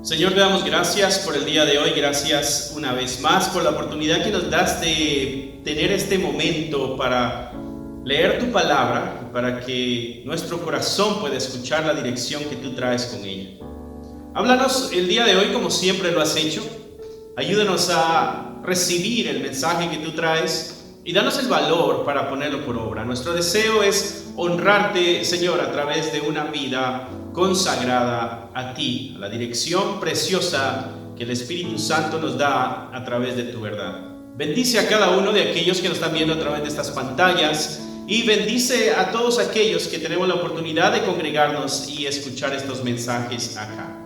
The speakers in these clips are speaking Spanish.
Señor, te damos gracias por el día de hoy, gracias una vez más por la oportunidad que nos das de tener este momento para leer tu palabra, para que nuestro corazón pueda escuchar la dirección que tú traes con ella. Háblanos el día de hoy como siempre lo has hecho, ayúdanos a recibir el mensaje que tú traes y danos el valor para ponerlo por obra. Nuestro deseo es honrarte, Señor, a través de una vida consagrada a ti, a la dirección preciosa que el Espíritu Santo nos da a través de tu verdad. Bendice a cada uno de aquellos que nos están viendo a través de estas pantallas y bendice a todos aquellos que tenemos la oportunidad de congregarnos y escuchar estos mensajes acá.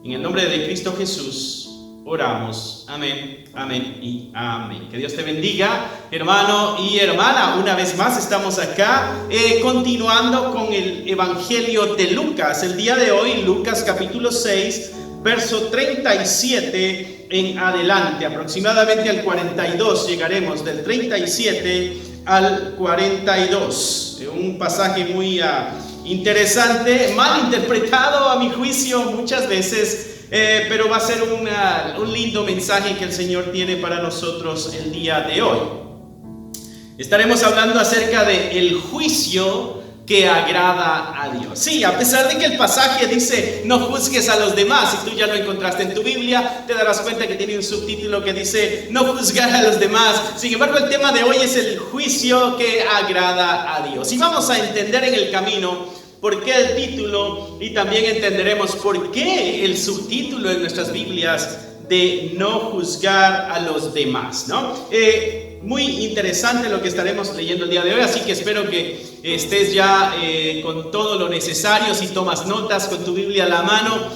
En el nombre de Cristo Jesús oramos. Amén, amén y amén. Que Dios te bendiga, hermano y hermana. Una vez más estamos acá continuando con el Evangelio de Lucas. El día de hoy, Lucas capítulo 6, verso 37 en adelante. Aproximadamente al 42 llegaremos, del 37 al 42. Un pasaje muy interesante, mal interpretado a mi juicio muchas veces. Pero va a ser un lindo mensaje que el Señor tiene para nosotros el día de hoy. Estaremos hablando acerca del juicio que agrada a Dios. Sí, a pesar de que el pasaje dice no juzgues a los demás, si tú ya lo encontraste en tu Biblia, te darás cuenta que tiene un subtítulo que dice no juzgar a los demás. Sin embargo, el tema de hoy es el juicio que agrada a Dios. Y vamos a entender en el camino por qué el título y también entenderemos por qué el subtítulo en nuestras Biblias de no juzgar a los demás, ¿no? Muy interesante lo que estaremos leyendo el día de hoy, así que espero que estés ya con todo lo necesario, si tomas notas con tu Biblia a la mano,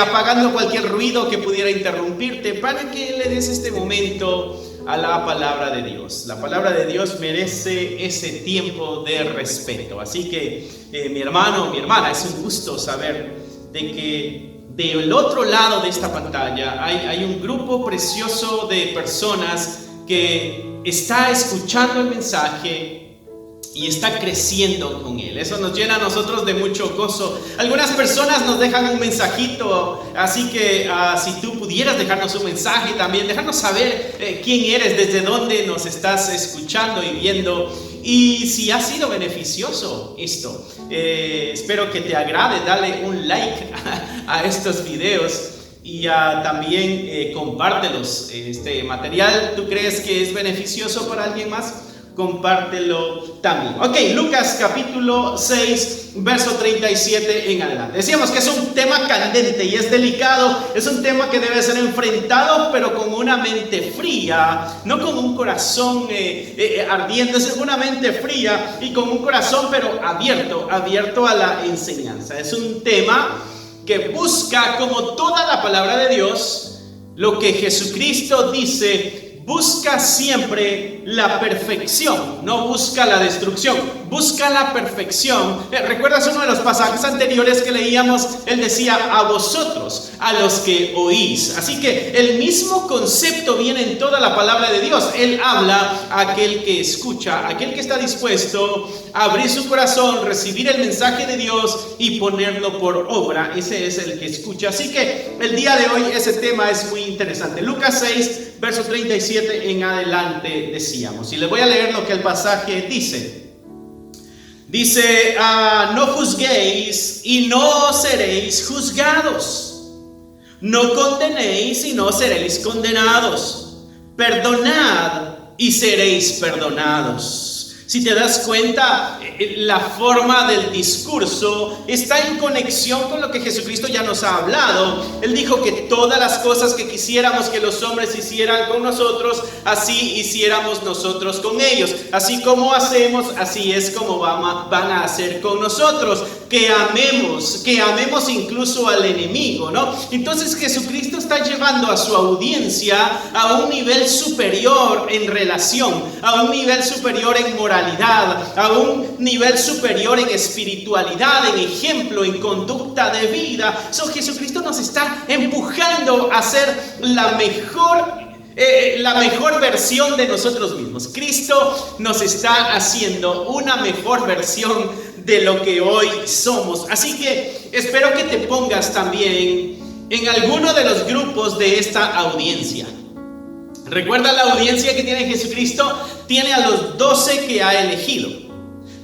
apagando cualquier ruido que pudiera interrumpirte para que le des este momento a la palabra de Dios. La palabra de Dios merece ese tiempo de respeto. Así que mi hermano, mi hermana, es un gusto saber de que del otro lado de esta pantalla hay un grupo precioso de personas que está escuchando el mensaje y está creciendo con él. Eso nos llena a nosotros de mucho gozo. Algunas personas nos dejan un mensajito, así que si tú pudieras dejarnos un mensaje también, dejarnos saber quién eres, desde dónde nos estás escuchando y viendo, y si ha sido beneficioso esto. Espero que te agrade. Dale un like a estos videos y también compártelos. Este material, ¿tú crees que es beneficioso para alguien más? Compártelo también. Ok, Lucas capítulo 6, verso 37 en adelante. Decíamos que es un tema candente y es delicado. Es un tema que debe ser enfrentado, pero con una mente fría, no con un corazón ardiente. Es una mente fría y con un corazón pero abierto a la enseñanza. Es un tema que busca, como toda la palabra de Dios, lo que Jesucristo dice. Busca siempre la perfección, no busca la destrucción, busca la perfección. ¿Recuerdas uno de los pasajes anteriores que leíamos? Él decía, a vosotros, a los que oís. Así que el mismo concepto viene en toda la palabra de Dios. Él habla a aquel que escucha, a aquel que está dispuesto a abrir su corazón, recibir el mensaje de Dios y ponerlo por obra. Ese es el que escucha. Así que el día de hoy ese tema es muy interesante. Lucas 6, verso 37 en adelante decíamos. Y les voy a leer lo que el pasaje dice. Dice, no juzguéis y no seréis juzgados. No condenéis y no seréis condenados. Perdonad y seréis perdonados. Si te das cuenta, la forma del discurso está en conexión con lo que Jesucristo ya nos ha hablado. Él dijo que todas las cosas que quisiéramos que los hombres hicieran con nosotros, así hiciéramos nosotros con ellos. Así como hacemos, así es como van a hacer con nosotros. Que amemos incluso al enemigo, ¿no? Entonces Jesucristo está llevando a su audiencia a un nivel superior en relación, a un nivel superior en moralidad, a un nivel superior en espiritualidad, en ejemplo, en conducta de vida. Jesucristo nos está empujando a ser la mejor versión de nosotros mismos. Cristo nos está haciendo una mejor versión de lo que hoy somos. Así que espero que te pongas también en alguno de los grupos de esta audiencia. ¿Recuerda la audiencia que tiene Jesucristo? Tiene a los 12 que ha elegido.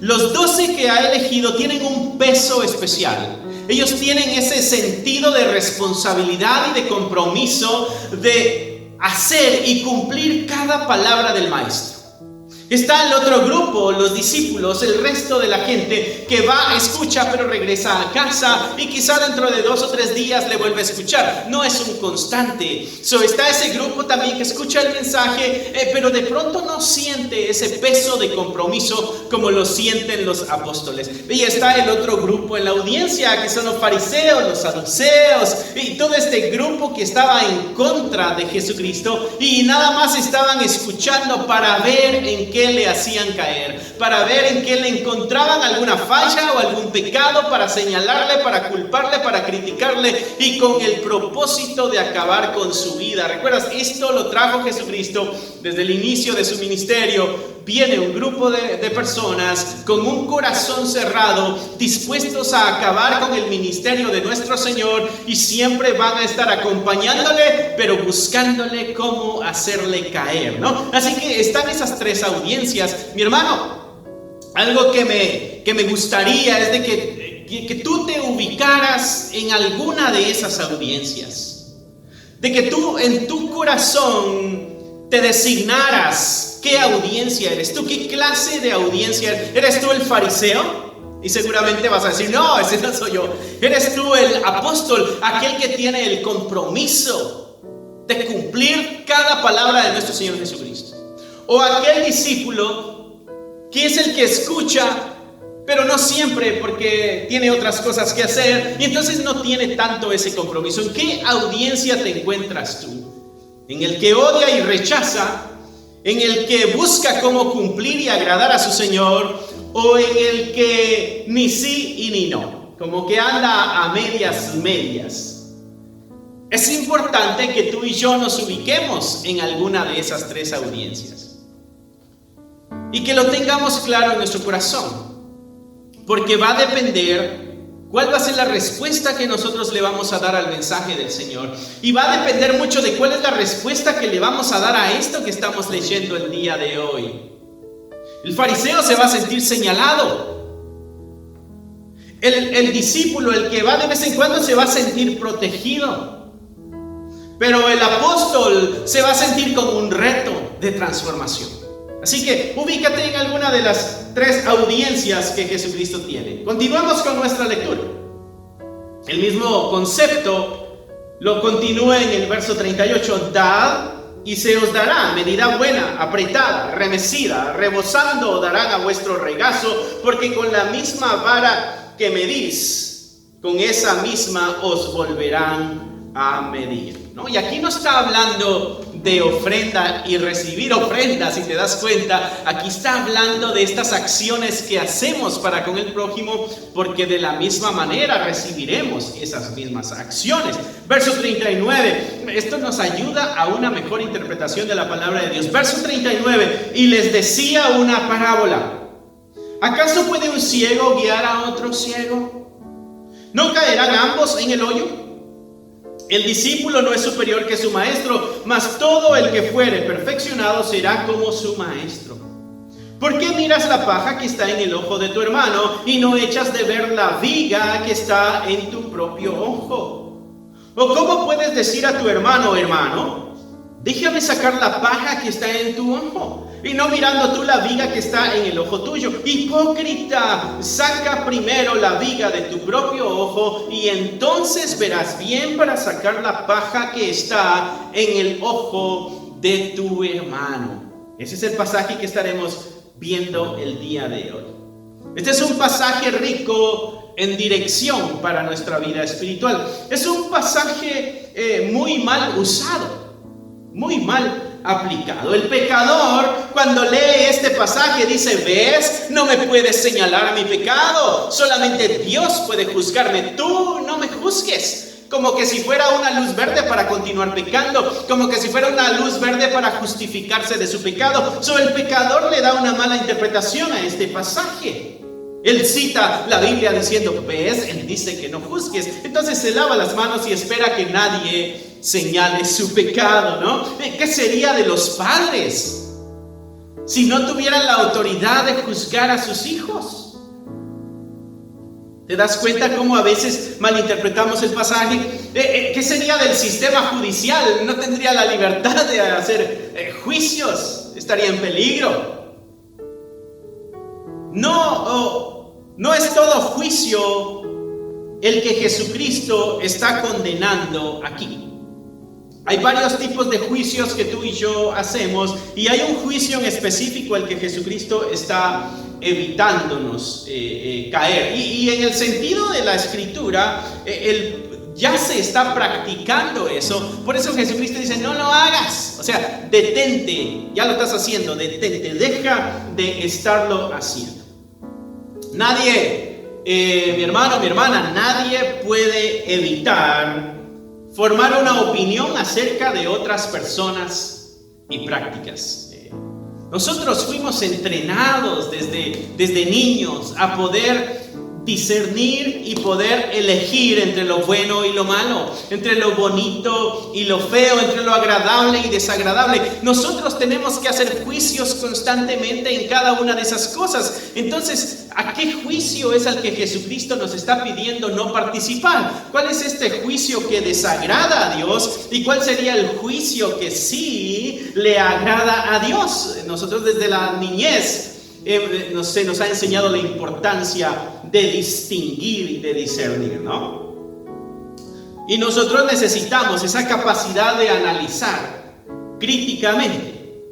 Los 12 que ha elegido tienen un peso especial. Ellos tienen ese sentido de responsabilidad y de compromiso de hacer y cumplir cada palabra del Maestro. Está el otro grupo, los discípulos, el resto de la gente que va, escucha, pero regresa a casa y quizá dentro de 2 o 3 días le vuelve a escuchar. No es un constante. Está ese grupo también que escucha el mensaje, pero de pronto no siente ese peso de compromiso como lo sienten los apóstoles. Y está el otro grupo en la audiencia, que son los fariseos, los saduceos y todo este grupo que estaba en contra de Jesucristo y nada más estaban escuchando para ver en qué le hacían caer, para ver en qué le encontraban alguna falla o algún pecado, para señalarle, para culparle, para criticarle y con el propósito de acabar con su vida. ¿Recuerdas? Esto lo trajo Jesucristo desde el inicio de su ministerio. Viene un grupo de personas con un corazón cerrado, dispuestos a acabar con el ministerio de nuestro Señor y siempre van a estar acompañándole, pero buscándole cómo hacerle caer, ¿no? Así que están esas 3 audiencias. Mi hermano, algo que me gustaría es de que tú te ubicaras en alguna de esas audiencias, de que tú en tu corazón te designaras qué audiencia eres tú, qué clase de audiencia eres. ¿Eres tú el fariseo? Y seguramente vas a decir, no, ese no soy yo. ¿Eres tú el apóstol, aquel que tiene el compromiso de cumplir cada palabra de nuestro Señor Jesucristo? ¿O aquel discípulo que es el que escucha, pero no siempre porque tiene otras cosas que hacer y entonces no tiene tanto ese compromiso? ¿En qué audiencia te encuentras tú? ¿En el que odia y rechaza? ¿En el que busca cómo cumplir y agradar a su Señor? ¿O en el que ni sí y ni no? Como que anda a medias. Es importante que tú y yo nos ubiquemos en alguna de esas 3 audiencias y que lo tengamos claro en nuestro corazón, porque va a depender cuál va a ser la respuesta que nosotros le vamos a dar al mensaje del Señor. Y va a depender mucho de cuál es la respuesta que le vamos a dar a esto que estamos leyendo el día de hoy. El fariseo se va a sentir señalado. El discípulo, el que va de vez en cuando, se va a sentir protegido. Pero el apóstol se va a sentir como un reto de transformación. Así que ubícate en alguna de las 3 audiencias que Jesucristo tiene. Continuamos con nuestra lectura. El mismo concepto lo continúa en el verso 38. Dad y se os dará medida buena, apretada, remecida, rebosando darán a vuestro regazo, porque con la misma vara que medís, con esa misma os volverán a medir, ¿no? Y aquí no está hablando de ofrenda y recibir ofrenda, si te das cuenta. Aquí está hablando de estas acciones que hacemos para con el prójimo, porque de la misma manera recibiremos esas mismas acciones. Verso 39, esto nos ayuda a una mejor interpretación de la palabra de Dios. Verso 39, y les decía una parábola. ¿Acaso puede un ciego guiar a otro ciego? ¿No caerán ambos en el hoyo? El discípulo no es superior que su maestro, mas todo el que fuere perfeccionado será como su maestro. ¿Por qué miras la paja que está en el ojo de tu hermano y no echas de ver la viga que está en tu propio ojo? ¿O cómo puedes decir a tu hermano, hermano, déjame sacar la paja que está en tu ojo, y no mirando tú la viga que está en el ojo tuyo? Hipócrita, saca primero la viga de tu propio ojo y entonces verás bien para sacar la paja que está en el ojo de tu hermano. Ese es el pasaje que estaremos viendo el día de hoy. Este es un pasaje rico en dirección para nuestra vida espiritual. Es un pasaje muy mal usado, muy mal aplicado. El pecador, cuando lee este pasaje, dice: ¿ves? No me puedes señalar mi pecado, solamente Dios puede juzgarme, tú no me juzgues. Como que si fuera una luz verde para continuar pecando, como que si fuera una luz verde para justificarse de su pecado. El pecador le da una mala interpretación a este pasaje. Él cita la Biblia diciendo, ¿ves? Él dice que no juzgues. Entonces se lava las manos y espera que nadie señale su pecado, ¿no? ¿Qué sería de los padres si no tuvieran la autoridad de juzgar a sus hijos? ¿Te das cuenta cómo a veces malinterpretamos el pasaje? ¿Qué sería del sistema judicial? No tendría la libertad de hacer juicios. Estaría en peligro. No es todo juicio el que Jesucristo está condenando aquí. Hay varios tipos de juicios que tú y yo hacemos, y hay un juicio en específico al que Jesucristo está evitándonos caer. Y en el sentido de la Escritura, ya se está practicando eso. Por eso Jesucristo dice, no lo hagas. O sea, detente, ya lo estás haciendo, detente, deja de estarlo haciendo. Nadie, mi hermano, mi hermana, nadie puede evitar formar una opinión acerca de otras personas y prácticas. Nosotros fuimos entrenados desde niños a poder discernir y poder elegir entre lo bueno y lo malo, entre lo bonito y lo feo, entre lo agradable y desagradable. Nosotros tenemos que hacer juicios constantemente en cada una de esas cosas. Entonces, ¿a qué juicio es al que Jesucristo nos está pidiendo no participar? ¿Cuál es este juicio que desagrada a Dios? ¿Y cuál sería el juicio que sí le agrada a Dios? Nosotros desde la niñez se nos ha enseñado la importancia de distinguir y de discernir, ¿no? Y nosotros necesitamos esa capacidad de analizar críticamente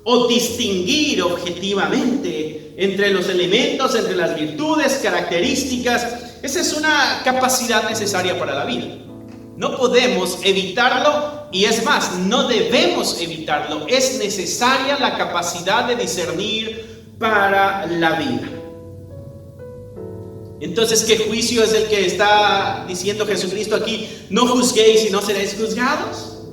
o distinguir objetivamente entre los elementos, entre las virtudes, características. Esa es una capacidad necesaria para la vida. No podemos evitarlo, y es más, no debemos evitarlo. Es necesaria la capacidad de discernir para la vida. Entonces, ¿qué juicio es el que está diciendo Jesucristo aquí? No juzguéis y no seréis juzgados.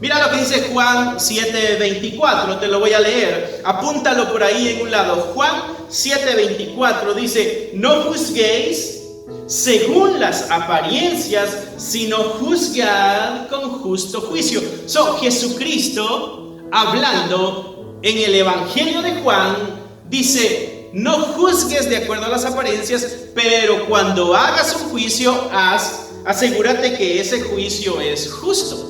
Mira lo que dice Juan 7:24, te lo voy a leer. Apúntalo por ahí en un lado. Juan 7:24 dice, no juzguéis según las apariencias, sino juzgad con justo juicio. Jesucristo, hablando en el Evangelio de Juan, dice, no juzgues de acuerdo a las apariencias, pero cuando hagas un juicio, asegúrate que ese juicio es justo.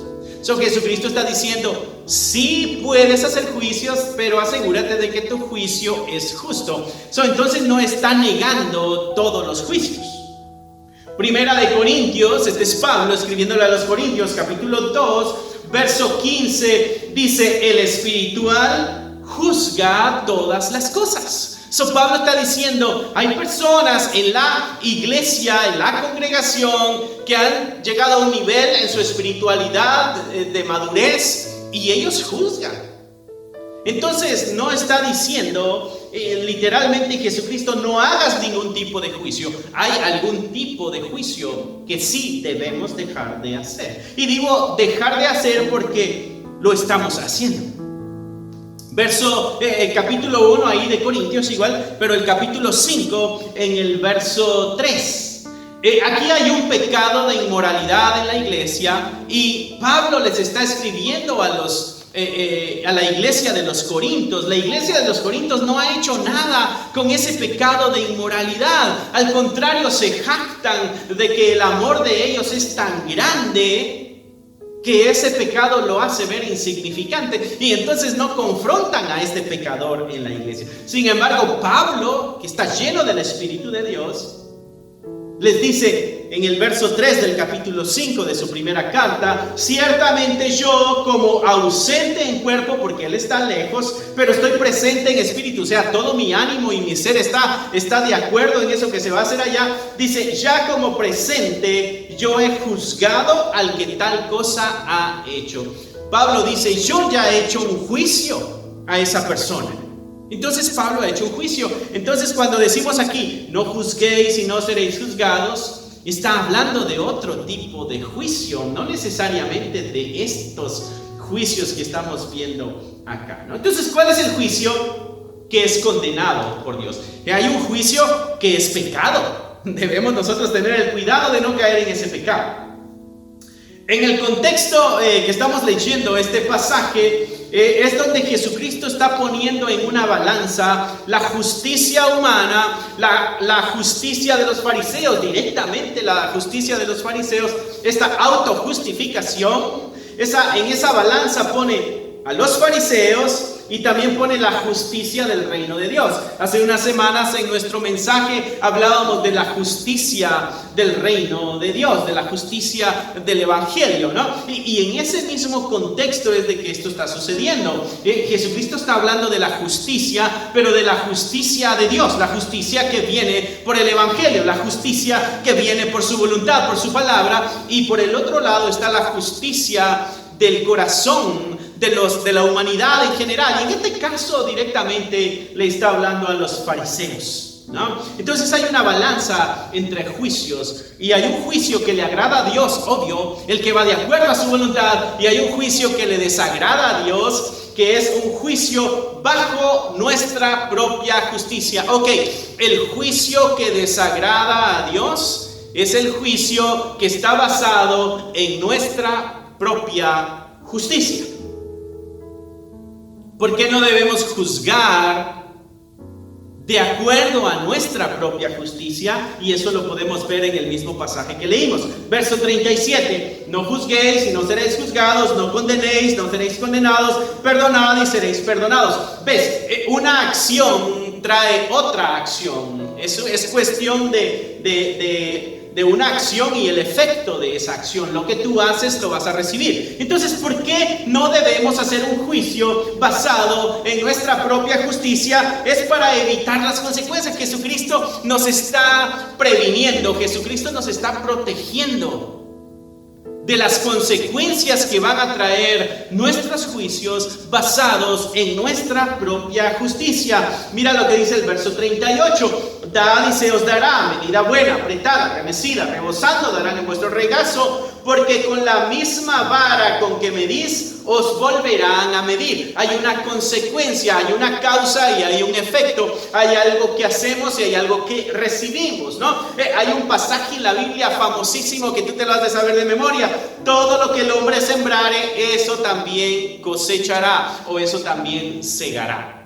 Jesucristo está diciendo, sí puedes hacer juicios, pero asegúrate de que tu juicio es justo. Entonces no está negando todos los juicios. Primera de Corintios, este es Pablo escribiéndole a los Corintios, capítulo 2, verso 15, dice, el espiritual juzga todas las cosas. Pablo está diciendo, hay personas en la iglesia, en la congregación, que han llegado a un nivel en su espiritualidad de madurez, y ellos juzgan. Entonces no está diciendo literalmente Jesucristo, no hagas ningún tipo de juicio. Hay algún tipo de juicio que sí debemos dejar de hacer. Y digo dejar de hacer porque lo estamos haciendo. Capítulo 1 ahí de Corintios igual, pero el capítulo 5 en el verso 3. Aquí hay un pecado de inmoralidad en la iglesia, y Pablo les está escribiendo a la iglesia de los Corintios. La iglesia de los Corintios no ha hecho nada con ese pecado de inmoralidad. Al contrario, se jactan de que el amor de ellos es tan grande que ese pecado lo hace ver insignificante, y entonces no confrontan a este pecador en la iglesia. Sin embargo, Pablo, que está lleno del Espíritu de Dios, les dice en el verso 3 del capítulo 5 de su primera carta, ciertamente yo, como ausente en cuerpo, porque él está lejos, pero estoy presente en espíritu, o sea, todo mi ánimo y mi ser está de acuerdo en eso que se va a hacer allá. Dice, ya como presente, yo he juzgado al que tal cosa ha hecho. Pablo dice, yo ya he hecho un juicio a esa persona. Entonces Pablo ha hecho un juicio. Entonces cuando decimos aquí, no juzguéis y no seréis juzgados, está hablando de otro tipo de juicio, no necesariamente de estos juicios que estamos viendo acá, ¿no? Entonces, ¿cuál es el juicio que es condenado por Dios. Y hay un juicio que es pecado. Debemos nosotros tener el cuidado de no caer en ese pecado. En el contexto que estamos leyendo este pasaje, es donde Jesucristo está poniendo en una balanza la justicia humana, la justicia de los fariseos, directamente la justicia de los fariseos, esta autojustificación. En esa balanza pone a los fariseos y también pone la justicia del reino de Dios. Hace unas semanas en nuestro mensaje hablábamos de la justicia del reino de Dios, de la justicia del evangelio, ¿no? Y en ese mismo contexto es de que esto está sucediendo. Jesucristo está hablando de la justicia, pero de la justicia de Dios, la justicia que viene por el evangelio, la justicia que viene por su voluntad, por su palabra. Y por el otro lado está la justicia del corazón de la humanidad en general. Y en este caso directamente le está hablando a los fariseos, ¿no? Entonces hay una balanza entre juicios, y hay un juicio que le agrada a Dios, obvio, el que va de acuerdo a su voluntad, y hay un juicio que le desagrada a Dios, que es un juicio bajo nuestra propia justicia. Ok, el juicio que desagrada a Dios es el juicio que está basado en nuestra propia justicia. ¿Por qué no debemos juzgar de acuerdo a nuestra propia justicia? Y eso lo podemos ver en el mismo pasaje que leímos. Verso 37. No juzguéis y no seréis juzgados, no condenéis, no seréis condenados, perdonad y seréis perdonados. ¿Ves? Una acción trae otra acción. Eso es cuestión de una acción y el efecto de esa acción. Lo que tú haces lo vas a recibir. Entonces, ¿por qué no debemos hacer un juicio basado en nuestra propia justicia? Es para evitar las consecuencias. Jesucristo nos está previniendo, Jesucristo nos está protegiendo de las consecuencias que van a traer nuestros juicios basados en nuestra propia justicia. Mira lo que dice el verso 38. Dad y se os dará, medida buena, apretada, remecida, rebosando darán en vuestro regazo, porque con la misma vara con que medís, os volverán a medir. Hay una consecuencia, hay una causa y hay un efecto. Hay algo que hacemos y hay algo que recibimos, ¿no? Hay un pasaje en la Biblia famosísimo que tú te lo has de saber de memoria. Todo lo que el hombre sembrare, eso también cosechará, o eso también segará.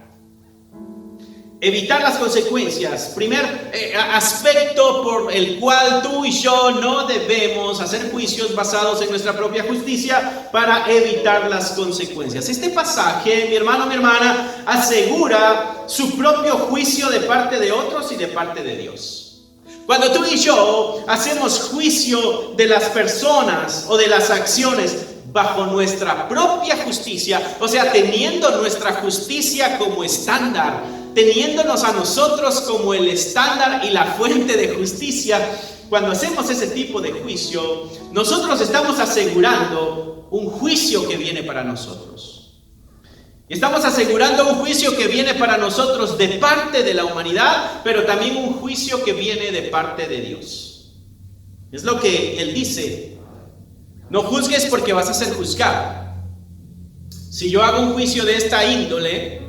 Evitar las consecuencias. Primer aspecto por el cual tú y yo no debemos hacer juicios basados en nuestra propia justicia, para evitar las consecuencias. Este pasaje, mi hermano, mi hermana, asegura su propio juicio de parte de otros y de parte de Dios. Cuando tú y yo hacemos juicio de las personas o de las acciones bajo nuestra propia justicia, o sea, teniendo nuestra justicia como estándar, teniéndonos a nosotros como el estándar y la fuente de justicia, cuando hacemos ese tipo de juicio, nosotros estamos asegurando un juicio que viene para nosotros. Estamos asegurando un juicio que viene para nosotros de parte de la humanidad, pero también un juicio que viene de parte de Dios. Es lo que Él dice. No juzgues porque vas a ser juzgado. Si yo hago un juicio de esta índole,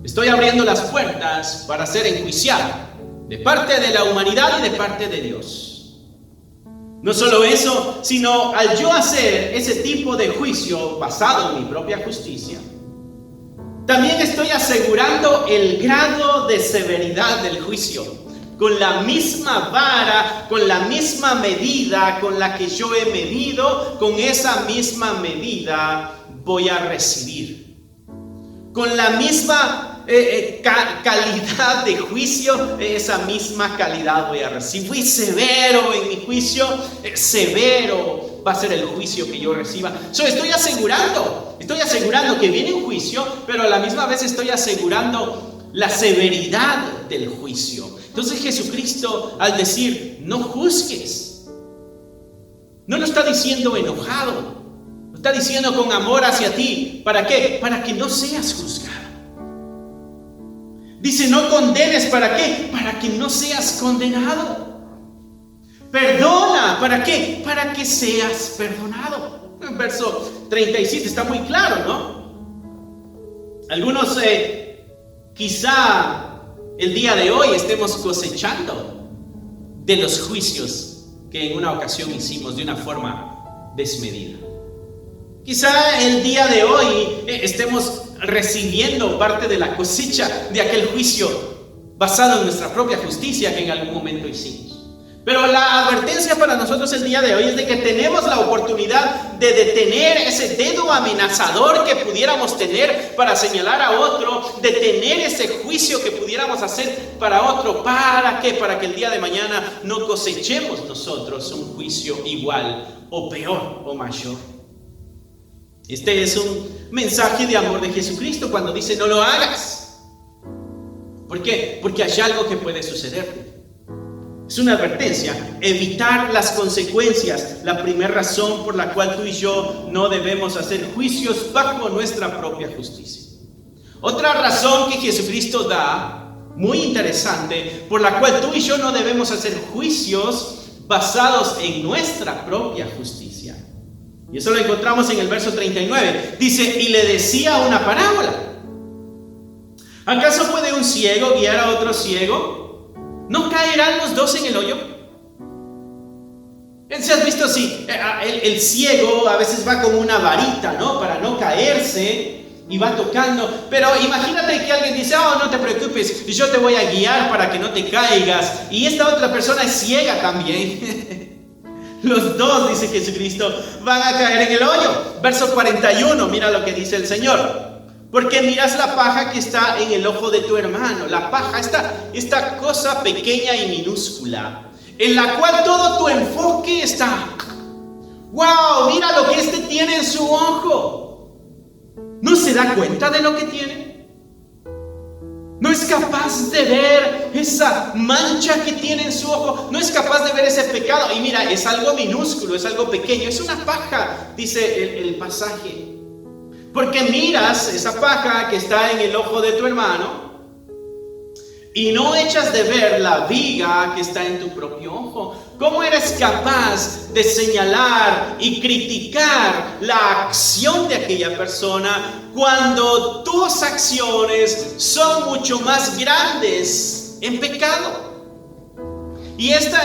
estoy abriendo las puertas para ser enjuiciado de parte de la humanidad y de parte de Dios. No solo eso, sino al yo hacer ese tipo de juicio basado en mi propia justicia, también estoy asegurando el grado de severidad del juicio. Con la misma vara, con la misma medida con la que yo he medido, con esa misma medida voy a recibir. Con la misma calidad de juicio, esa misma calidad voy a recibir. Fui severo en mi juicio, severo va a ser el juicio que yo reciba. Estoy asegurando que viene un juicio, pero a la misma vez estoy asegurando la severidad del juicio. Entonces Jesucristo, al decir no juzgues, no lo está diciendo enojado, lo está diciendo con amor hacia ti. ¿Para qué? Para que no seas juzgado. Dice no condenes. ¿Para qué? Para que no seas condenado. Perdona. ¿Para qué? Para que seas perdonado. El verso 37 está muy claro, ¿no? Algunos Quizá el día de hoy estemos cosechando de los juicios que en una ocasión hicimos de una forma desmedida. Quizá el día de hoy estemos recibiendo parte de la cosecha de aquel juicio basado en nuestra propia justicia que en algún momento hicimos. Pero la advertencia para nosotros el día de hoy es de que tenemos la oportunidad de detener ese dedo amenazador que pudiéramos tener para señalar a otro, detener ese juicio que pudiéramos hacer para otro. ¿Para qué? Para que el día de mañana no cosechemos nosotros un juicio igual o peor o mayor. Este es un mensaje de amor de Jesucristo cuando dice no lo hagas. ¿Por qué? Porque hay algo que puede sucederte. Es una advertencia, evitar las consecuencias, la primera razón por la cual tú y yo no debemos hacer juicios bajo nuestra propia justicia. Otra razón que Jesucristo da, muy interesante, por la cual tú y yo no debemos hacer juicios basados en nuestra propia justicia. Y eso lo encontramos en el verso 39. Dice, y le decía una parábola. ¿Acaso puede un ciego guiar a otro ciego? ¿No caerán los dos en el hoyo? ¿Se has visto así? El ciego a veces va con una varita, ¿no? Para no caerse y va tocando. Pero imagínate que alguien dice, oh, no te preocupes, yo te voy a guiar para que no te caigas. Y esta otra persona es ciega también. Los dos, dice Jesucristo, van a caer en el hoyo. Verso 41, mira lo que dice el Señor. Porque miras la paja que está en el ojo de tu hermano. La paja, esta cosa pequeña y minúscula, en la cual todo tu enfoque está. ¡Wow! Mira lo que este tiene en su ojo. ¿No se da cuenta de lo que tiene? ¿No es capaz de ver esa mancha que tiene en su ojo? ¿No es capaz de ver ese pecado? Y mira, es algo minúsculo, es algo pequeño, es una paja, dice el pasaje. Porque miras esa paja que está en el ojo de tu hermano y no echas de ver la viga que está en tu propio ojo. ¿Cómo eres capaz de señalar y criticar la acción de aquella persona cuando tus acciones son mucho más grandes en pecado? Y esto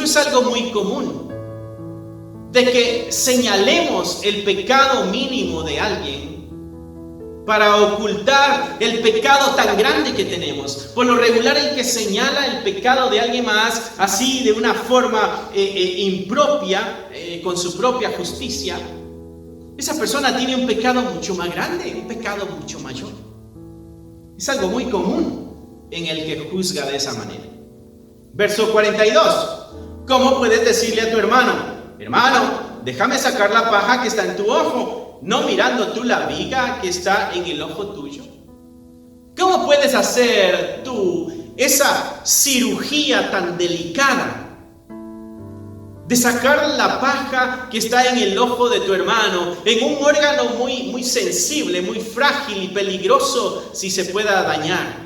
es algo muy común. De que señalemos el pecado mínimo de alguien para ocultar el pecado tan grande que tenemos. Por lo regular, el que señala el pecado de alguien más así de una forma impropia, con su propia justicia, esa persona tiene un pecado mucho más grande, un pecado mucho mayor. Es algo muy común en el que juzga de esa manera. Verso 42. ¿Cómo puedes decirle a tu hermano, hermano, déjame sacar la paja que está en tu ojo, no mirando tú la viga que está en el ojo tuyo? ¿Cómo puedes hacer tú esa cirugía tan delicada de sacar la paja que está en el ojo de tu hermano, en un órgano muy sensible, muy frágil y peligroso si se pueda dañar?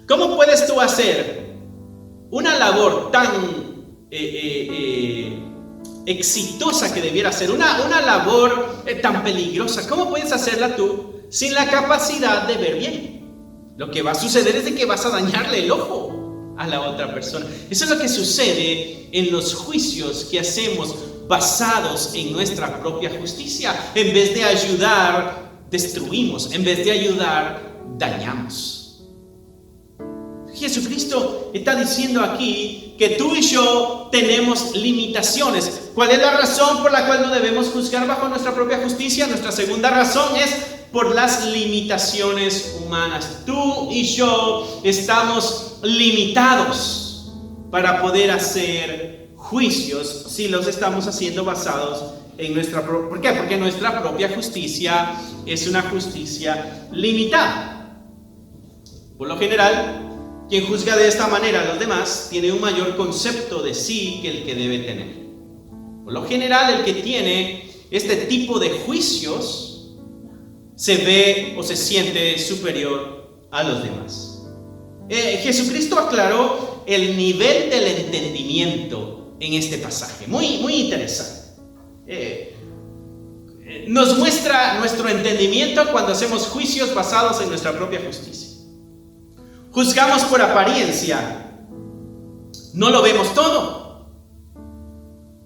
¿Cómo puedes tú hacer una labor tan exitosa que debiera ser, una labor tan peligrosa? ¿Cómo puedes hacerla tú sin la capacidad de ver bien? Lo que va a suceder es de que vas a dañarle el ojo a la otra persona. Eso es lo que sucede en los juicios que hacemos basados en nuestra propia justicia. En vez de ayudar, destruimos. En vez de ayudar, dañamos. Jesucristo está diciendo aquí que tú y yo tenemos limitaciones. ¿Cuál es la razón por la cual no debemos juzgar bajo nuestra propia justicia? Nuestra segunda razón es por las limitaciones humanas. Tú y yo estamos limitados para poder hacer juicios si los estamos haciendo basados en nuestra propia. ¿Por qué? Porque nuestra propia justicia es una justicia limitada. Por lo general, quien juzga de esta manera a los demás tiene un mayor concepto de sí que el que debe tener. Por lo general, el que tiene este tipo de juicios se ve o se siente superior a los demás. Jesucristo aclaró el nivel del entendimiento en este pasaje. Muy interesante. nos muestra nuestro entendimiento cuando hacemos juicios basados en nuestra propia justicia. Juzgamos por apariencia. No lo vemos todo.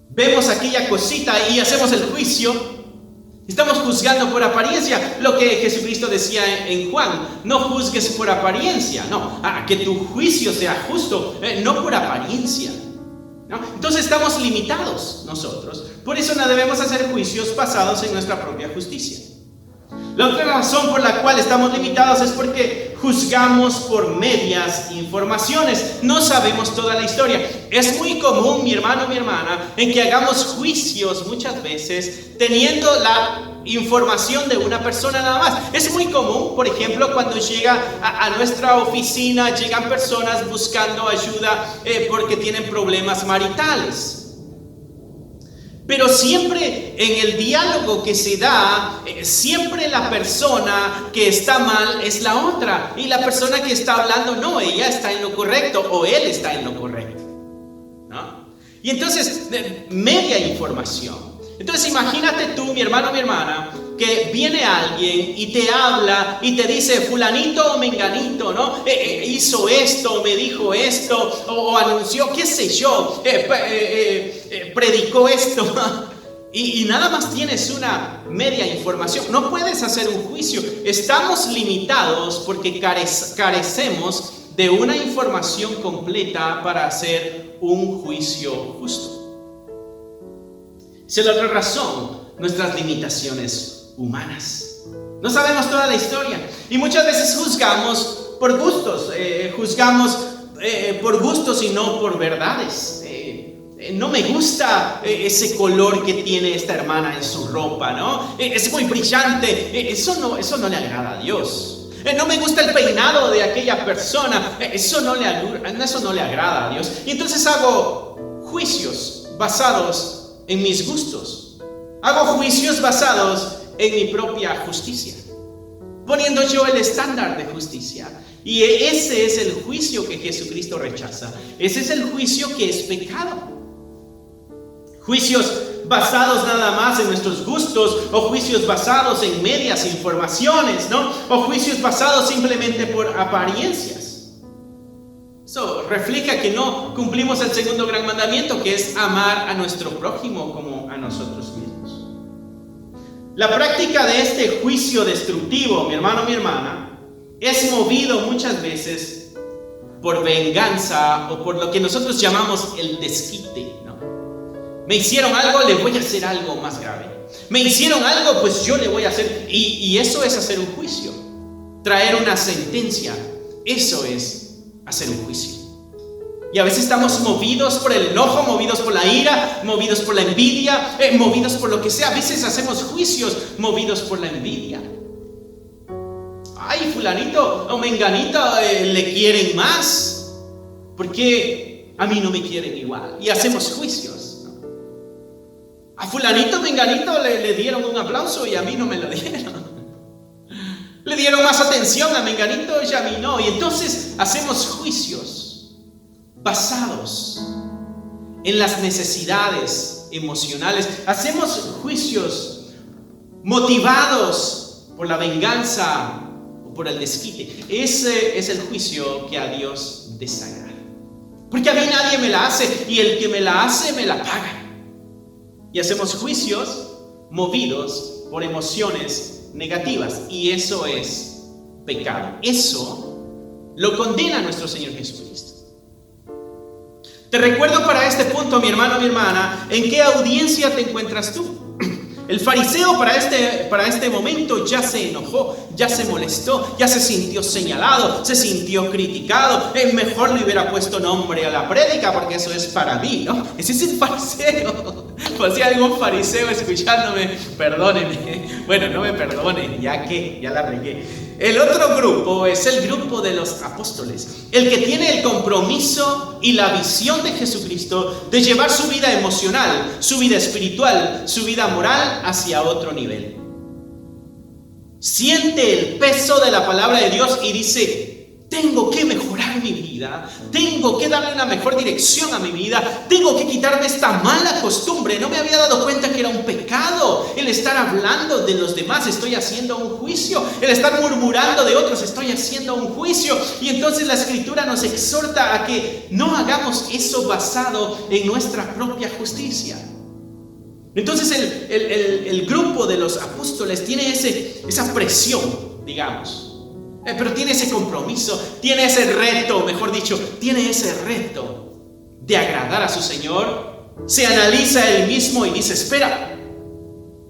Vemos aquella cosita y hacemos el juicio. Estamos juzgando por apariencia. Lo que Jesucristo decía en Juan: no juzgues por apariencia. No, que tu juicio sea justo, no por apariencia. ¿No? Entonces estamos limitados nosotros. Por eso no debemos hacer juicios basados en nuestra propia justicia. La otra razón por la cual estamos limitados es porque juzgamos por medias informaciones. No sabemos toda la historia. Es muy común, mi hermano, mi hermana, en que hagamos juicios muchas veces teniendo la información de una persona nada más. Es muy común, por ejemplo, cuando llega a nuestra oficina, llegan personas buscando ayuda porque tienen problemas maritales. Pero siempre en el diálogo que se da, siempre la persona que está mal es la otra. Y la persona que está hablando, no, ella está en lo correcto o él está en lo correcto, ¿no? Y entonces, media información. Entonces imagínate tú, mi hermano, mi hermana, que viene alguien y te habla y te dice: fulanito o menganito, ¿no? Hizo esto, me dijo esto, o anunció, qué sé yo, predicó esto. Y nada más tienes una media información. No puedes hacer un juicio. Estamos limitados porque carecemos de una información completa para hacer un juicio justo. Esa es la otra razón, nuestras limitaciones humanas. No sabemos toda la historia y muchas veces juzgamos por gustos, por gustos y no por verdades. No me gusta ese color que tiene esta hermana en su ropa, ¿no? Es muy brillante. Eso no le agrada a Dios. No me gusta el peinado de aquella persona. Eso no le agrada a Dios. Y entonces hago juicios basados en mis gustos. Hago juicios basados en mi propia justicia, poniendo yo el estándar de justicia. Y ese es el juicio que Jesucristo rechaza. Ese es el juicio que es pecado. Juicios basados nada más en nuestros gustos, o juicios basados en medias informaciones, ¿no? O juicios basados simplemente por apariencias. Eso refleja que no cumplimos el segundo gran mandamiento, que es amar a nuestro prójimo como a nosotros mismos. La práctica de este juicio destructivo, mi hermano, mi hermana, es movido muchas veces por venganza o por lo que nosotros llamamos el desquite, ¿no? Me hicieron algo, le voy a hacer algo más grave. Me hicieron algo, pues yo le voy a hacer. Y eso es hacer un juicio, traer una sentencia. Eso es hacer un juicio. Y a veces estamos movidos por el enojo, movidos por la ira, movidos por la envidia, movidos por lo que sea. A veces hacemos juicios movidos por la envidia. Ay, fulanito o menganito le quieren más, porque a mí no me quieren igual. Y hacemos juicios, ¿no? A fulanito, menganito le dieron un aplauso y a mí no me lo dieron. Le dieron más atención a menganito y a mí no. Y entonces hacemos juicios basados en las necesidades emocionales. Hacemos juicios motivados por la venganza o por el desquite. Ese es el juicio que a Dios desagrada. Porque a mí nadie me la hace y el que me la hace me la paga. Y hacemos juicios movidos por emociones negativas, y eso es pecado. Eso lo condena nuestro Señor Jesucristo. Te recuerdo para este punto, mi hermano, mi hermana, ¿en qué audiencia te encuentras tú? El fariseo para este momento ya se enojó, ya se molestó, ya se sintió señalado, se sintió criticado. Mejor le hubiera puesto nombre a la prédica porque eso es para mí, ¿no? Ese es el fariseo. Pues si hay algún fariseo escuchándome, perdóneme. Bueno, no me perdone, ya la regué. El otro grupo es el grupo de los apóstoles, el que tiene el compromiso y la visión de Jesucristo de llevar su vida emocional, su vida espiritual, su vida moral hacia otro nivel. Siente el peso de la palabra de Dios y dice: tengo que mejorar mi vida, tengo que darle una mejor dirección a mi vida, tengo que quitarme esta mala costumbre. No me había dado cuenta que era un pecado el estar hablando de los demás, estoy haciendo un juicio, el estar murmurando de otros, estoy haciendo un juicio. Y entonces la Escritura nos exhorta a que no hagamos eso basado en nuestra propia justicia. Entonces el grupo de los apóstoles tiene esa presión, digamos. Pero tiene ese compromiso, tiene ese reto, mejor dicho, tiene ese reto de agradar a su Señor. Se analiza él mismo y dice, espera,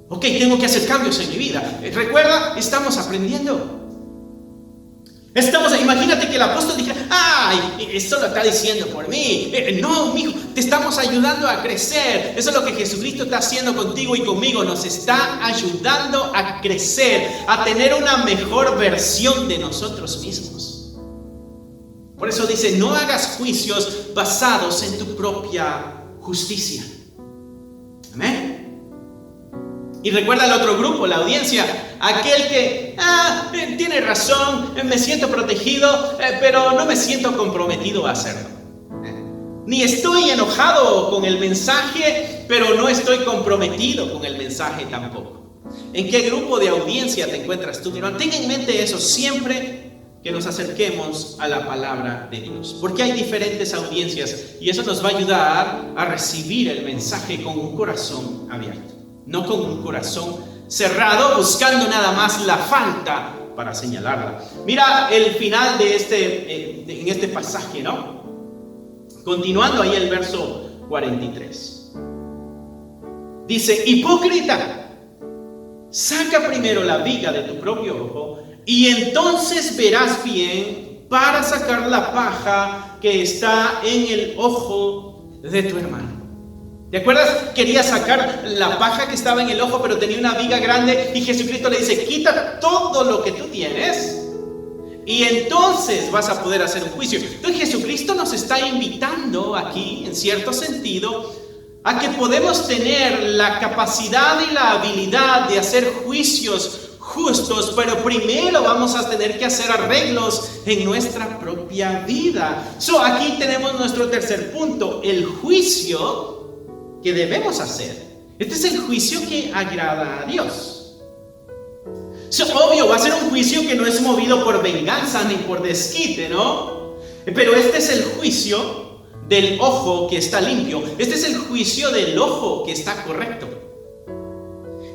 ok, tengo que hacer cambios en mi vida. Recuerda, estamos aprendiendo. Imagínate que el apóstol dijera, ay, esto lo está diciendo por mí. No, mijo, te estamos ayudando a crecer. Eso es lo que Jesucristo está haciendo contigo y conmigo. Nos está ayudando a crecer, a tener una mejor versión de nosotros mismos. Por eso dice, no hagas juicios basados en tu propia justicia. Amén. Y recuerda al otro grupo, la audiencia, aquel que tiene razón, me siento protegido, pero no me siento comprometido a hacerlo. Ni estoy enojado con el mensaje, pero no estoy comprometido con el mensaje tampoco. ¿En qué grupo de audiencia te encuentras tú? Pero ten en mente eso siempre que nos acerquemos a la palabra de Dios, porque hay diferentes audiencias y eso nos va a ayudar a recibir el mensaje con un corazón abierto. No con un corazón cerrado, buscando nada más la falta para señalarla. Mira el final de en este pasaje, ¿no? Continuando ahí el verso 43. Dice, hipócrita, saca primero la viga de tu propio ojo y entonces verás bien para sacar la paja que está en el ojo de tu hermano. ¿Te acuerdas? Quería sacar la paja que estaba en el ojo, pero tenía una viga grande y Jesucristo le dice, quita todo lo que tú tienes y entonces vas a poder hacer un juicio. Entonces Jesucristo nos está invitando aquí, en cierto sentido, a que podemos tener la capacidad y la habilidad de hacer juicios justos, pero primero vamos a tener que hacer arreglos en nuestra propia vida. Aquí tenemos nuestro tercer punto, el juicio que debemos hacer. Este es el juicio que agrada a Dios. Obvio, va a ser un juicio que no es movido por venganza ni por desquite, ¿no? Pero este es el juicio del ojo que está limpio. Este es el juicio del ojo que está correcto.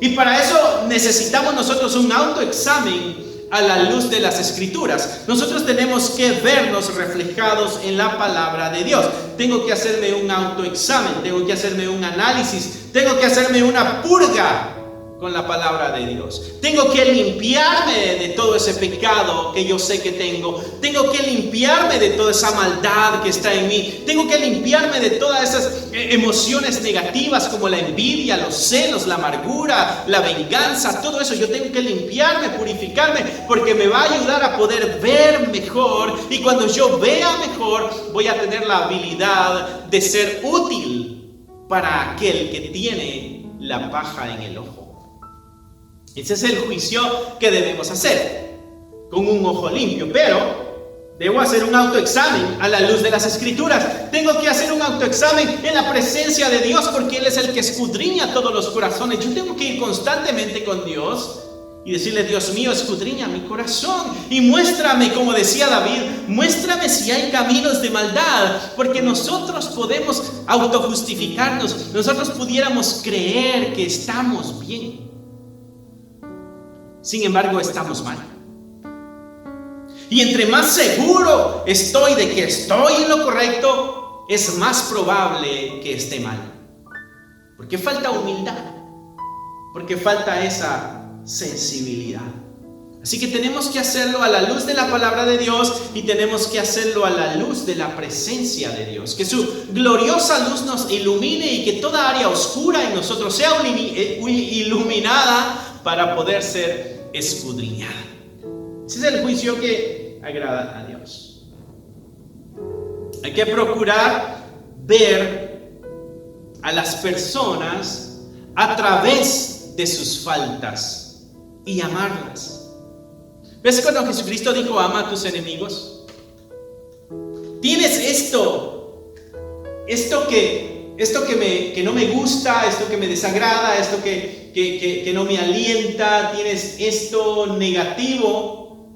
Y para eso necesitamos nosotros un autoexamen a la luz de las Escrituras. Nosotros tenemos que vernos reflejados en la palabra de Dios. Tengo que hacerme un autoexamen, tengo que hacerme un análisis, tengo que hacerme una purga con la palabra de Dios. Tengo que limpiarme de todo ese pecado que yo sé que tengo. Tengo que limpiarme de toda esa maldad que está en mí. Tengo que limpiarme de todas esas emociones negativas como la envidia, los celos, la amargura, la venganza, todo eso. Yo tengo que limpiarme, purificarme, porque me va a ayudar a poder ver mejor. Y cuando yo vea mejor, voy a tener la habilidad de ser útil para aquel que tiene la paja en el ojo. Ese es el juicio que debemos hacer, con un ojo limpio. Pero debo hacer un autoexamen a la luz de las Escrituras. Tengo que hacer un autoexamen en la presencia de Dios, porque Él es el que escudriña todos los corazones. Yo tengo que ir constantemente con Dios y decirle, Dios mío, escudriña mi corazón y muéstrame, como decía David, muéstrame si hay caminos de maldad, porque nosotros podemos autojustificarnos, nosotros pudiéramos creer que estamos bien. Sin embargo, estamos mal. Y entre más seguro estoy de que estoy en lo correcto, es más probable que esté mal. Porque falta humildad, porque falta esa sensibilidad. Así que tenemos que hacerlo a la luz de la palabra de Dios y tenemos que hacerlo a la luz de la presencia de Dios. Que su gloriosa luz nos ilumine y que toda área oscura en nosotros sea iluminada para poder ser escudriñada. Ese es el juicio que agrada a Dios. Hay que procurar ver a las personas a través de sus faltas y amarlas. ¿Ves cuando Jesucristo dijo, ama a tus enemigos? tienes esto que no me gusta, esto que me desagrada, esto que no me alienta, tienes esto negativo,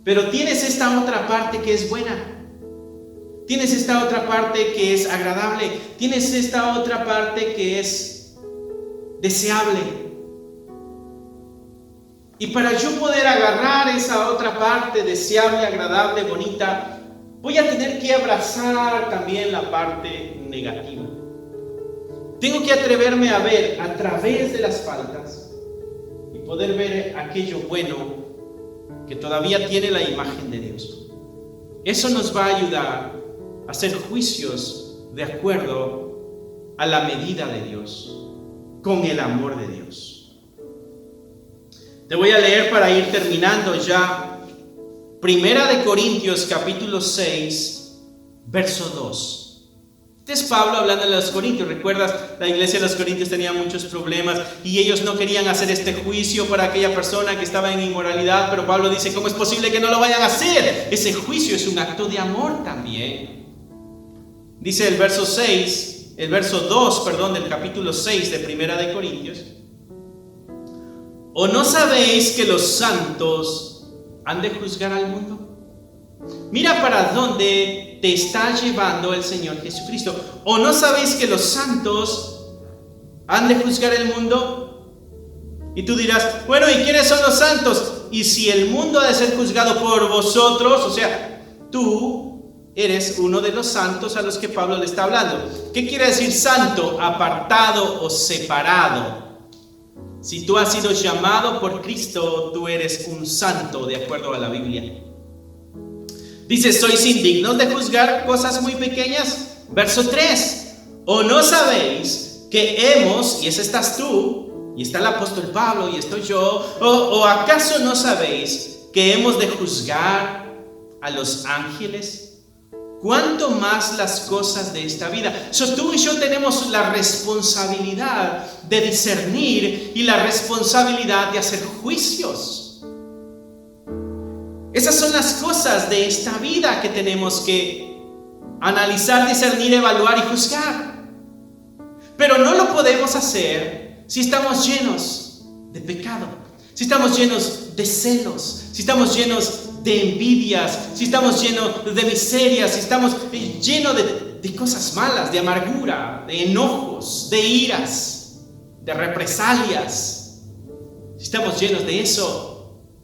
pero tienes esta otra parte que es buena. Tienes esta otra parte que es agradable. Tienes esta otra parte que es deseable. Y para yo poder agarrar esa otra parte deseable, agradable, bonita, voy a tener que abrazar también la parte negativa. Tengo que atreverme a ver a través de las faltas y poder ver aquello bueno que todavía tiene la imagen de Dios. Eso nos va a ayudar a hacer juicios de acuerdo a la medida de Dios, con el amor de Dios. Te voy a leer para ir terminando ya. Primera de Corintios capítulo 6, verso 2. Este es Pablo hablando de los Corintios. ¿Recuerdas? La iglesia de los Corintios tenía muchos problemas y ellos no querían hacer este juicio para aquella persona que estaba en inmoralidad, pero Pablo dice, ¿cómo es posible que no lo vayan a hacer? Ese juicio es un acto de amor también. Dice el verso 2 del capítulo 6 de Primera de Corintios. ¿O no sabéis que los santos han de juzgar al mundo? Mira para dónde te está llevando el Señor Jesucristo. ¿O no sabéis que los santos han de juzgar el mundo? Y tú dirás, bueno, ¿y quiénes son los santos? Y si el mundo ha de ser juzgado por vosotros, o sea, tú eres uno de los santos a los que Pablo le está hablando. ¿Qué quiere decir santo? Apartado o separado. Si tú has sido llamado por Cristo, tú eres un santo de acuerdo a la Biblia. Dice, ¿sois indignos de juzgar cosas muy pequeñas? Verso 3. ¿O no sabéis que hemos, y ese estás tú, y está el apóstol Pablo, y estoy yo, o acaso no sabéis que hemos de juzgar a los ángeles? ¿Cuánto más las cosas de esta vida? Tú y yo tenemos la responsabilidad de discernir y la responsabilidad de hacer juicios. Esas son las cosas de esta vida que tenemos que analizar, discernir, evaluar y juzgar. Pero no lo podemos hacer si estamos llenos de pecado, si estamos llenos de celos, si estamos llenos de envidias, si estamos llenos de miserias, si estamos llenos de cosas malas, de amargura, de enojos, de iras, de represalias. Si estamos llenos de eso,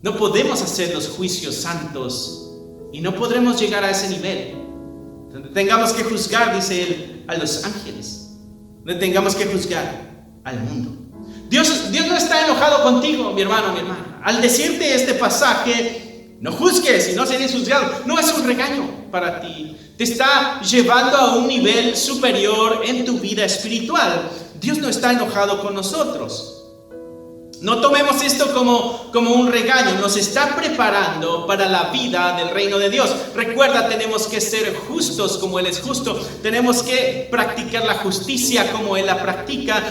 no podemos hacer los juicios santos y no podremos llegar a ese nivel. Donde tengamos que juzgar, dice él, a los ángeles. Donde tengamos que juzgar al mundo. Dios no está enojado contigo, mi hermano, mi hermana. Al decirte este pasaje, no juzgues y no seréis juzgados, no es un regaño para ti. Te está llevando a un nivel superior en tu vida espiritual. Dios no está enojado con nosotros. No tomemos esto como un regaño, nos está preparando para la vida del reino de Dios. Recuerda, tenemos que ser justos como Él es justo, tenemos que practicar la justicia como Él la practica.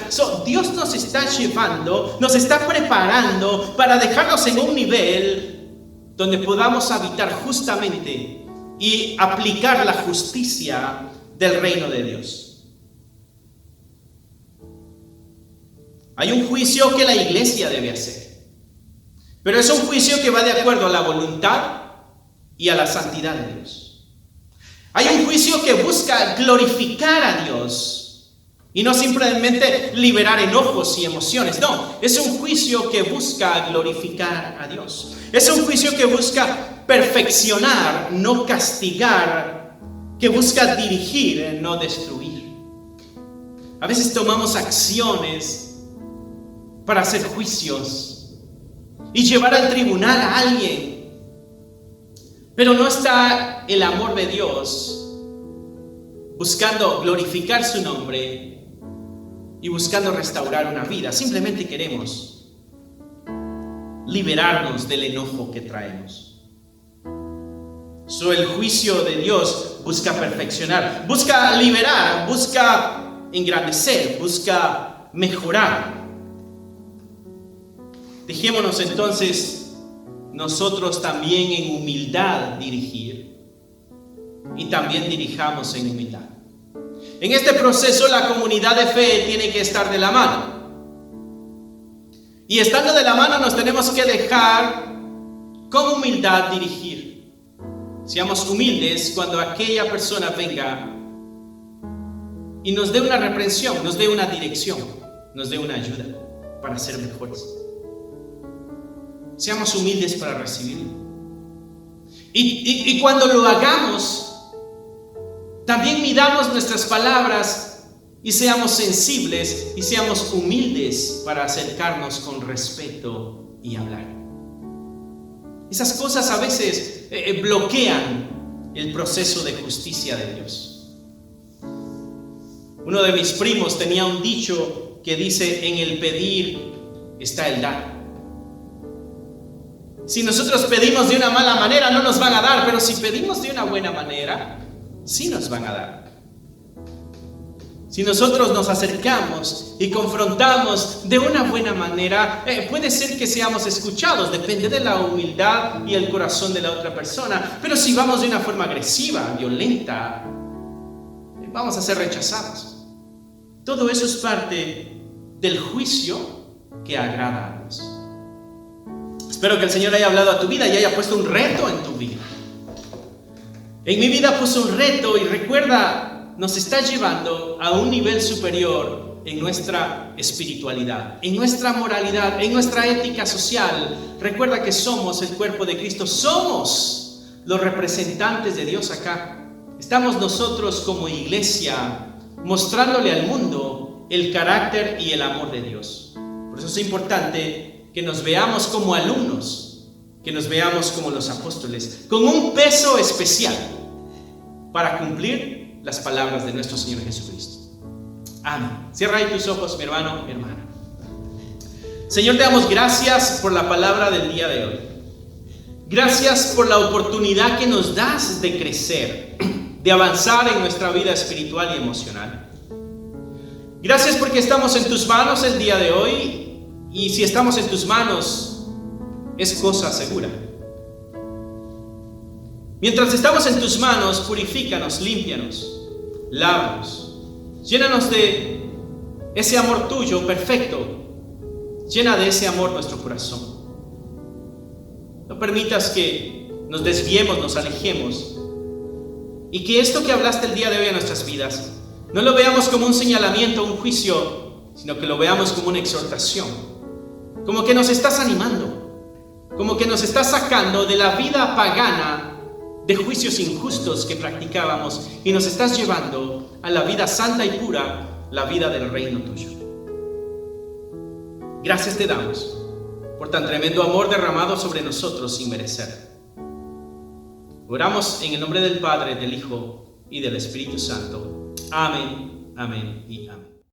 Dios nos está llevando, nos está preparando para dejarnos en un nivel donde podamos habitar justamente y aplicar la justicia del reino de Dios. Hay un juicio que la iglesia debe hacer, pero es un juicio que va de acuerdo a la voluntad y a la santidad de Dios. Hay un juicio que busca glorificar a Dios y no simplemente liberar enojos y emociones. No, es un juicio que busca glorificar a Dios. Es un juicio que busca perfeccionar, no castigar, que busca dirigir, no destruir. A veces tomamos acciones para hacer juicios y llevar al tribunal a alguien, pero no está el amor de Dios buscando glorificar su nombre y buscando restaurar una vida. Simplemente queremos liberarnos del enojo que traemos. El juicio de Dios busca perfeccionar, busca liberar, busca engrandecer, busca mejorar. Dejémonos entonces nosotros también en humildad dirigir y también dirijamos en humildad. En este proceso la comunidad de fe tiene que estar de la mano. Y estando de la mano nos tenemos que dejar con humildad dirigir. Seamos humildes cuando aquella persona venga y nos dé una reprensión, nos dé una dirección, nos dé una ayuda para ser mejores. Seamos humildes para recibirlo. Y cuando lo hagamos, también midamos nuestras palabras y seamos sensibles y seamos humildes para acercarnos con respeto y hablar. Esas cosas a veces bloquean el proceso de justicia de Dios. Uno de mis primos tenía un dicho que dice: en el pedir está el dar. Si nosotros pedimos de una mala manera no nos van a dar, pero si pedimos de una buena manera, sí nos van a dar. Si nosotros nos acercamos y confrontamos de una buena manera, puede ser que seamos escuchados, depende de la humildad y el corazón de la otra persona. Pero si vamos de una forma agresiva, violenta, vamos a ser rechazados. Todo eso es parte del juicio que agrada a Dios. Espero que el Señor haya hablado a tu vida y haya puesto un reto en tu vida. En mi vida puso un reto y recuerda, nos está llevando a un nivel superior en nuestra espiritualidad, en nuestra moralidad, en nuestra ética social. Recuerda que somos el cuerpo de Cristo, somos los representantes de Dios acá. Estamos nosotros como iglesia mostrándole al mundo el carácter y el amor de Dios. Por eso es importante que nos veamos como alumnos, que nos veamos como los apóstoles, con un peso especial para cumplir las palabras de nuestro Señor Jesucristo. Amén. Cierra ahí tus ojos, mi hermano, mi hermana. Señor, te damos gracias por la palabra del día de hoy. Gracias por la oportunidad que nos das de crecer, de avanzar en nuestra vida espiritual y emocional. Gracias porque estamos en tus manos el día de hoy, y si estamos en tus manos, es cosa segura. Mientras estamos en tus manos, purifícanos, límpianos, lávanos, llénanos de ese amor tuyo perfecto, llena de ese amor nuestro corazón. No permitas que nos desviemos, nos alejemos, y que esto que hablaste el día de hoy en nuestras vidas, no lo veamos como un señalamiento, un juicio, sino que lo veamos como una exhortación, como que nos estás animando, como que nos estás sacando de la vida pagana, de juicios injustos que practicábamos, y nos estás llevando a la vida santa y pura, la vida del reino tuyo. Gracias te damos por tan tremendo amor derramado sobre nosotros sin merecer. Oramos en el nombre del Padre, del Hijo y del Espíritu Santo. Amén, amén y amén.